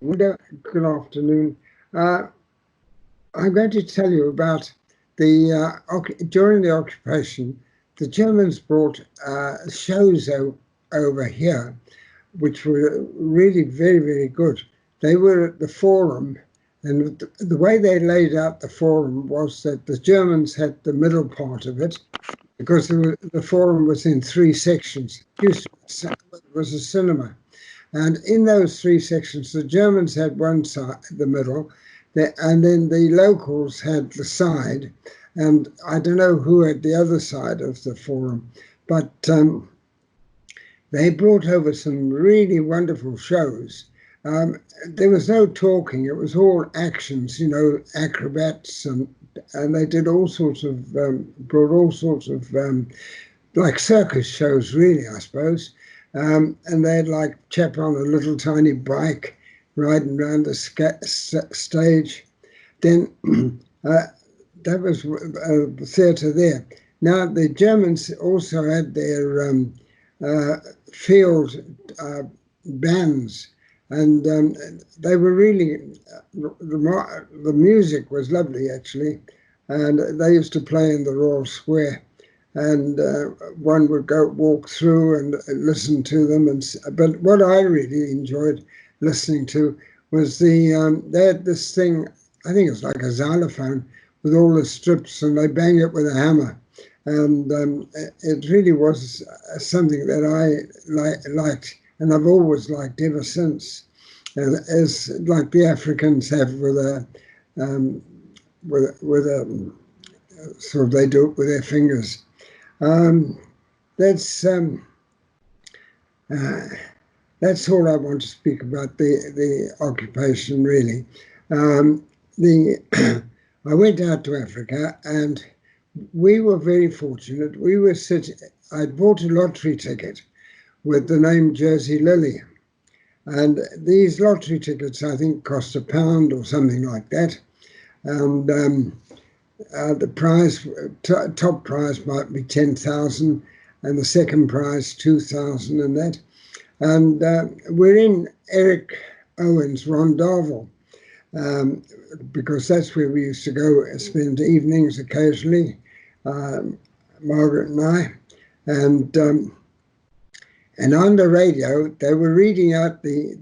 Good afternoon. Uh, I'm going to tell you about during the occupation, the Germans brought shows over here, which were really very, very good. They were at the Forum, and the way they laid out the Forum was that the Germans had the middle part of it, because the Forum was in three sections. It was a cinema. And in those three sections, the Germans had one side, the middle, and then the locals had the side. And I don't know who had the other side of the forum, but they brought over some really wonderful shows. There was no talking; it was all actions, acrobats, and they did all sorts of brought all sorts of like circus shows, really, I suppose. And they had like a chap on a little tiny bike riding around the stage. Then that was a theatre there. Now the Germans also had their field bands, and they were really the music was lovely actually, and they used to play in the Royal Square. And one would go walk through and listen to them. But what I really enjoyed listening to was they had this thing, I think it's like a xylophone with all the strips, and they bang it with a hammer. And it really was something that I liked, and I've always liked ever since, as like the Africans have with a sort of, they do it with their fingers. That's all I want to speak about the occupation, really. I went out to Africa, and we were very fortunate. We were I'd bought a lottery ticket with the name Jersey Lily, and these lottery tickets I think cost £1 or something like that, and the prize, top prize might be 10,000, and the second prize 2,000, and that. And we're in Eric Owen's Rondavel, because that's where we used to go spend evenings occasionally, Margaret and I. And on the radio, they were reading out the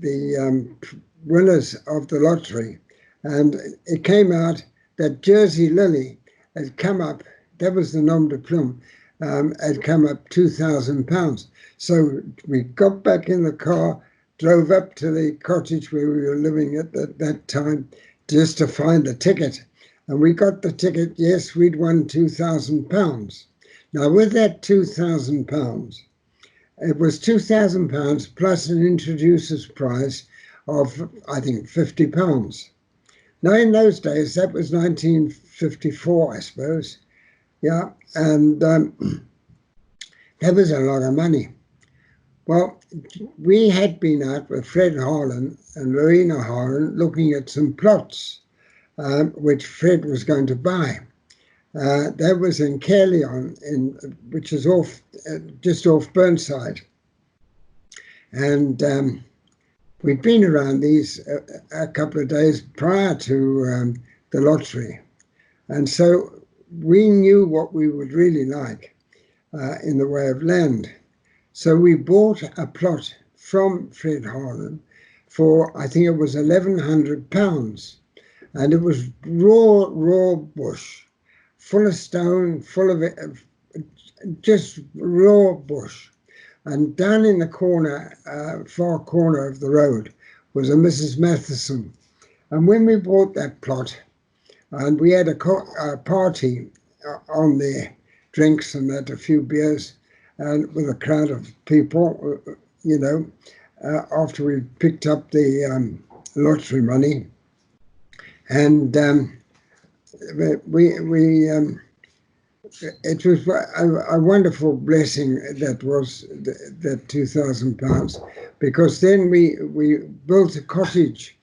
winners of the lottery, and it came out that Jersey Lily had come up, that was the nom de plume, had come up £2,000. So we got back in the car, drove up to the cottage where we were living at that time, just to find the ticket. And we got the ticket, yes, we'd won £2,000. Now with that £2,000, it was £2,000 plus an introducer's prize of, I think, £50. Now, in those days, that was 1954, I suppose. Yeah, and that was a lot of money. Well, we had been out with Fred Harlan and Lorena Harlan looking at some plots, which Fred was going to buy. That was in Caerleon, which is just off Burnside. And we'd been around these a couple of days prior to the lottery. And so we knew what we would really like in the way of land. So we bought a plot from Fred Harlan for, I think it was £1,100. And it was raw bush, full of stone, full of just raw bush. And down in the corner, far corner of the road, was a Mrs. Matheson. And when we bought that plot, and we had a party on there, drinks and that, a few beers, and with a crowd of people, after we picked up the lottery money. And it was a wonderful blessing that was that £2,000, because then we built a cottage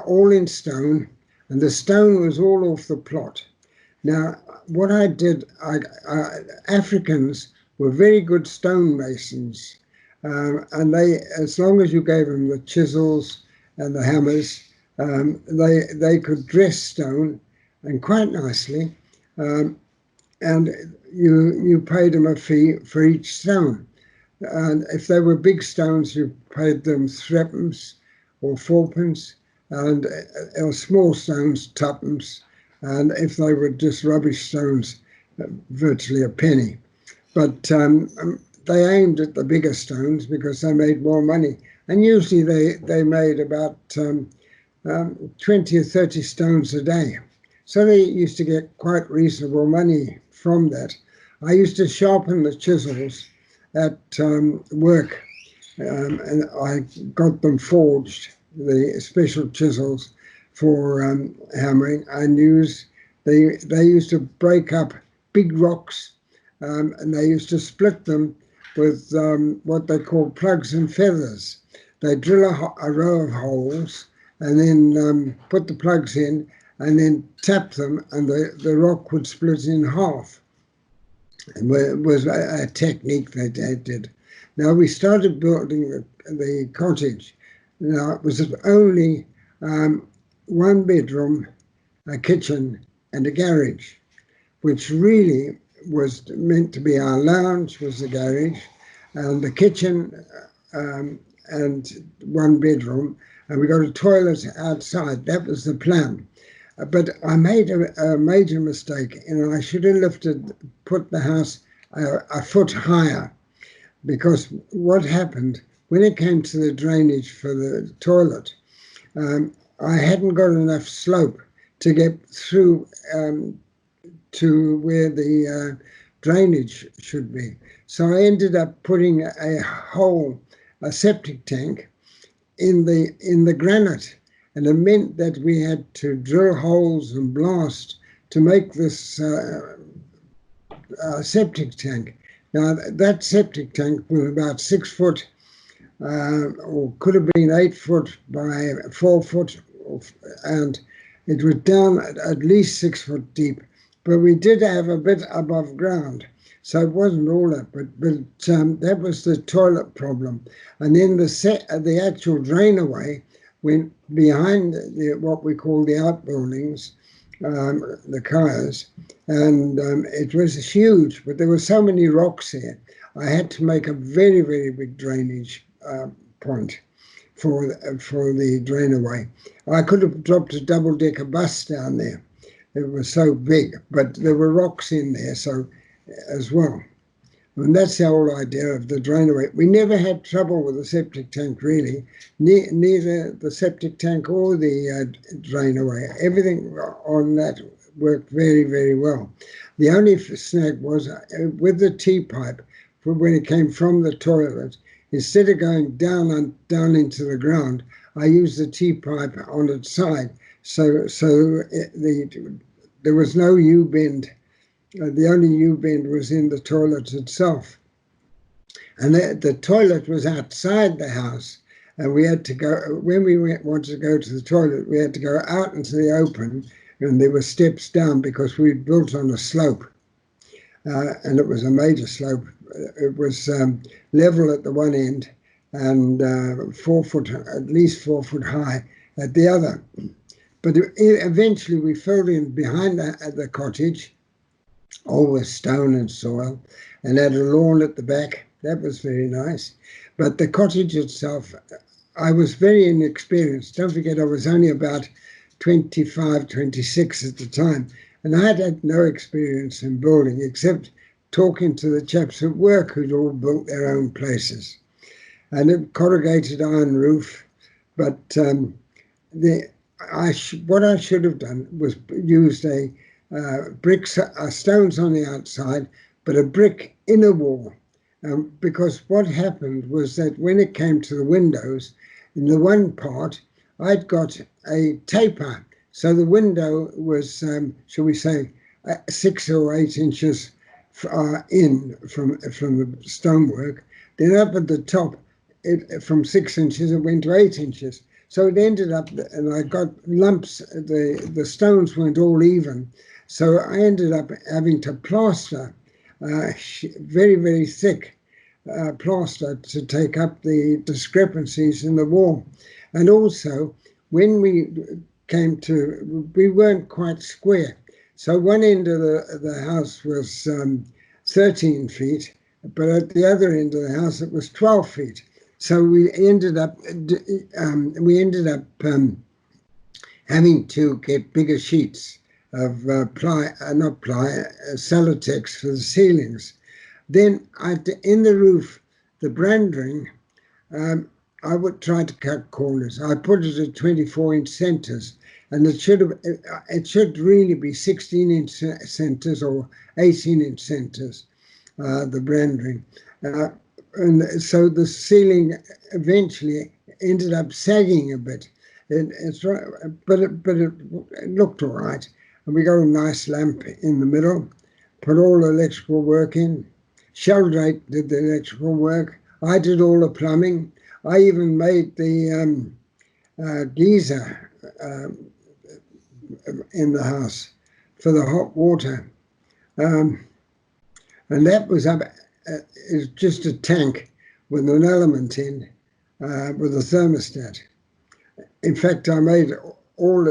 all in stone, and the stone was all off the plot. Now, what I did, Africans were very good stonemasons, and they, as long as you gave them the chisels and the hammers, they could dress stone and quite nicely, and you paid them a fee for each stone. And if they were big stones, you paid them threepence or fourpence, and small stones, tuppence, and if they were just rubbish stones, virtually a penny. But they aimed at the bigger stones because they made more money. And usually they made about 20 or 30 stones a day. So they used to get quite reasonable money from that. I used to sharpen the chisels at work, and I got them forged, the special chisels for hammering. And they used to break up big rocks, and they used to split them with what they call plugs and feathers. They drill a row of holes and then put the plugs in and then tap them, and the rock would split in half. It was a technique they did. Now we started building the cottage. Now it was only one bedroom, a kitchen and a garage, which really was meant to be our lounge, was the garage, and the kitchen and one bedroom, and we got a toilet outside. That was the plan. But I made a major mistake, and I should have put the house a foot higher, because what happened when it came to the drainage for the toilet, I hadn't got enough slope to get through to where the drainage should be. So I ended up putting a septic tank in the granite, and it meant that we had to drill holes and blast to make this septic tank. Now that septic tank was about 6 foot, or could have been 8 foot by 4 foot, and it was down at least 6 foot deep. But we did have a bit above ground, so it wasn't all that. But that was the toilet problem, and then the actual drainaway went behind what we call the outbuildings, the kayas, and it was huge. But there were so many rocks here, I had to make a very, very big drainage point for the drainaway. I could have dropped a double-decker bus down there. It was so big, but there were rocks in there so as well. And that's the whole idea of the drainaway. We never had trouble with the septic tank, really, neither the septic tank or the drainaway. Everything on that worked very, very well. The only snag was with the T-pipe, when it came from the toilet, instead of going down into the ground, I used the T-pipe on its side. So there was no U-bend. The only U-bend was in the toilet itself. And the toilet was outside the house. And we had to go, when we wanted to go to the toilet, we had to go out into the open, and there were steps down because we built on a slope. And it was a major slope. It was level at the one end and at least 4 foot high at the other. But eventually we filled in behind the cottage, all with stone and soil, and had a lawn at the back. That was very nice. But the cottage itself, I was very inexperienced. Don't forget, I was only about 25, 26 at the time, and I had no experience in building except talking to the chaps at work who'd all built their own places. And a corrugated iron roof, but what I should have done was used stones on the outside, but a brick inner wall. Because what happened was that when it came to the windows, in the one part, I'd got a taper. So the window was, shall we say, 6 or 8 inches in from the stonework. Then up at the top, from 6 inches, it went to 8 inches. So it ended up, and I got lumps, the stones weren't all even. So I ended up having to plaster, very, very thick plaster to take up the discrepancies in the wall. And also, when we we weren't quite square. So one end of the house was 13 feet, but at the other end of the house it was 12 feet. So we ended up having to get bigger sheets of Celotex for the ceilings. Then in the roof, the branding, I would try to cut corners. I put it at 24-inch centers, and it should really be 16-inch centers or 18-inch centers, the branding. And so the ceiling eventually ended up sagging a bit. But it looked all right. And we got a nice lamp in the middle, put all the electrical work in. Sheldrake did the electrical work. I did all the plumbing. I even made the geyser in the house for the hot water. And that was up, it's just a tank with an element in, with a thermostat. In fact, I did all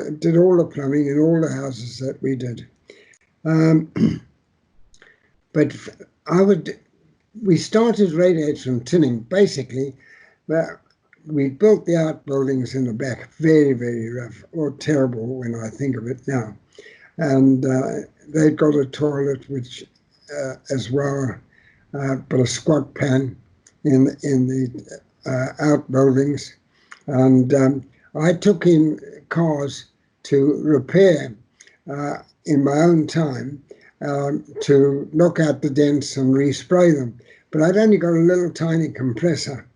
the plumbing in all the houses that we did. But we started Radiator and Tinning basically. We built the outbuildings in the back, very, very rough, or terrible when I think of it now. And they'd got a toilet, which as well, but a squat pan in the outbuildings. And I took in cars to repair in my own time to knock out the dents and respray them. But I'd only got a little tiny compressor.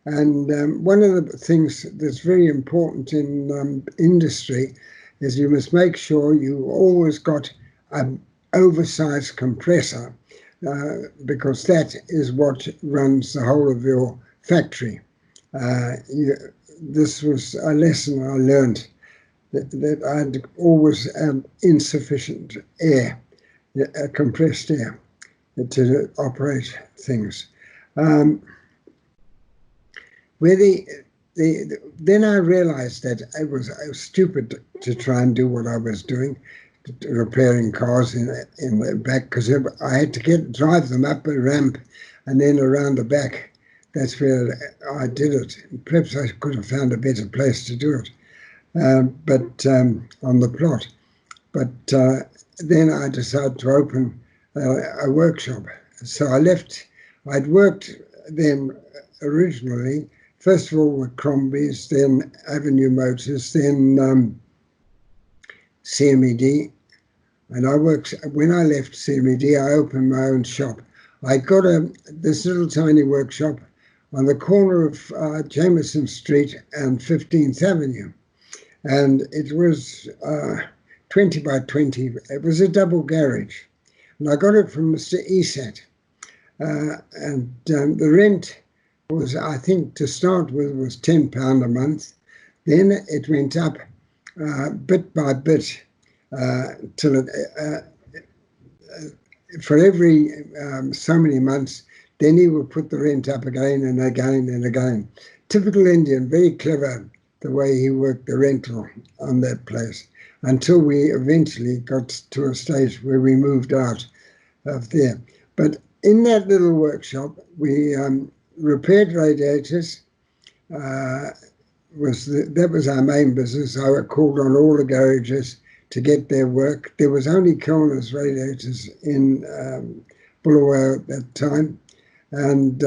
And one of the things that's very important in industry is you must make sure you always got an oversized compressor because that is what runs the whole of your factory. This was a lesson I learned, that I'd always have insufficient air, compressed air, to operate things. Then I realized that I was stupid to try and do what I was doing, repairing cars in the back, because I had to drive them up a ramp and then around the back. That's where I did it. Perhaps I could have found a better place to do it, but on the plot. But then I decided to open a workshop. So I left. I'd worked then originally, first of all with Crombie's, then Avenue Motors, then CMED. And when I left CMED, I opened my own shop. I got this little tiny workshop on the corner of Jameson Street and 15th Avenue. And it was 20 by 20. It was a double garage. And I got it from Mr. Esat. And the rent was, I think, to start with, was £10 a month. Then it went up bit by bit till for every so many months. Then he would put the rent up again and again and again. Typical Indian, very clever the way he worked the rental on that place, until we eventually got to a stage where we moved out of there. But in that little workshop, we repaired radiators. That was our main business. I called on all the garages to get their work. There was only Kellner's radiators in Bulawayo at that time. And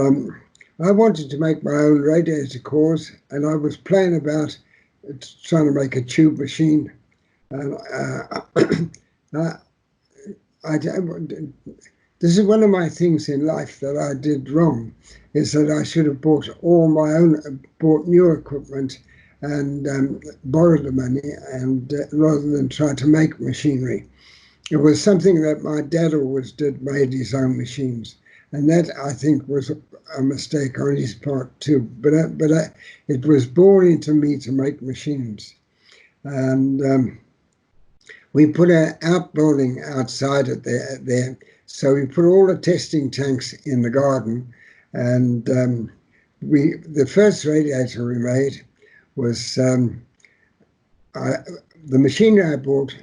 I wanted to make my own radiator cores, and I was playing about trying to make a tube machine. And this is one of my things in life that I did wrong, is that I should have bought new equipment and borrowed the money, and rather than try to make machinery. It was something that my dad always made his own machines. And that, I think, was a mistake on his part too. But it was born into me to make machines. And we put an outbuilding outside it there. So we put all the testing tanks in the garden. And the first radiator we made was the machinery I bought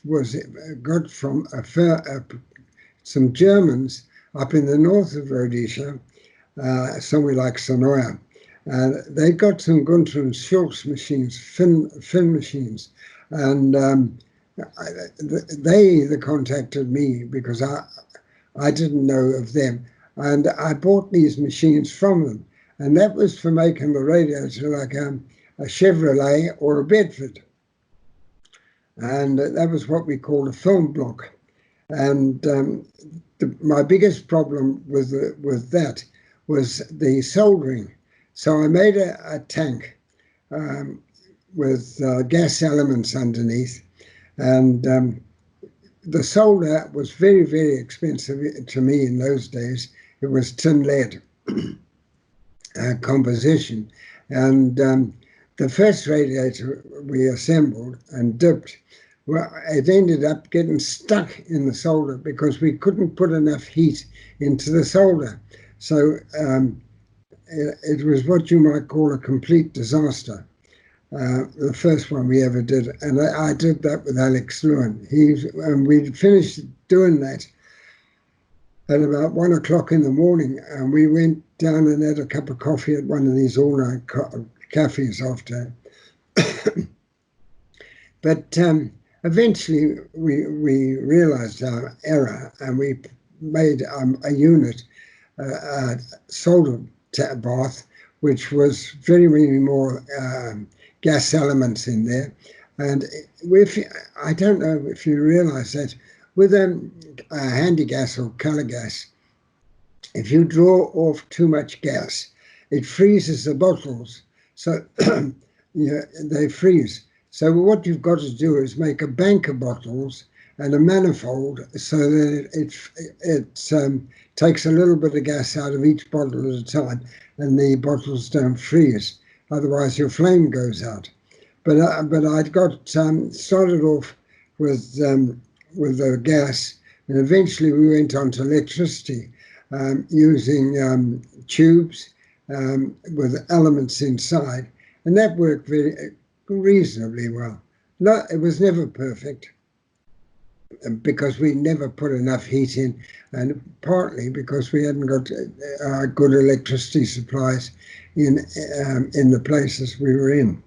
was got from some Germans up in the north of Rhodesia, somewhere like Sonoya. They got some Gunther and Schultz machines, fin machines, and they contacted me because I didn't know of them, and I bought these machines from them, and that was for making the radiator like a Chevrolet or a Bedford, and that was what we called a film block. And my biggest problem with that was the soldering. So I made a tank with gas elements underneath, and the solder was very, very expensive to me in those days. It was tin lead composition, and the first radiator we assembled and dipped, well, it ended up getting stuck in the solder because we couldn't put enough heat into the solder. So it was what you might call a complete disaster. The first one we ever did, and I did that with Alex Lewin. And we finished doing that at about 1 o'clock in the morning, and we went down and had a cup of coffee at one of these all-night cafes after. But eventually we realized our error, and we made a unit, a solder bath, which was very, very more gas elements in there. And I don't know if you realize that with a handy gas or color gas, if you draw off too much gas, it freezes the bottles, so they freeze. So what you've got to do is make a bank of bottles and a manifold so that it takes a little bit of gas out of each bottle at a time, and the bottles don't freeze. Otherwise, your flame goes out. But I'd got started off with the gas, and eventually we went on to electricity using tubes with elements inside, and that worked very reasonably well. No, it was never perfect because we never put enough heat in, and partly because we hadn't got good electricity supplies in the places we were in.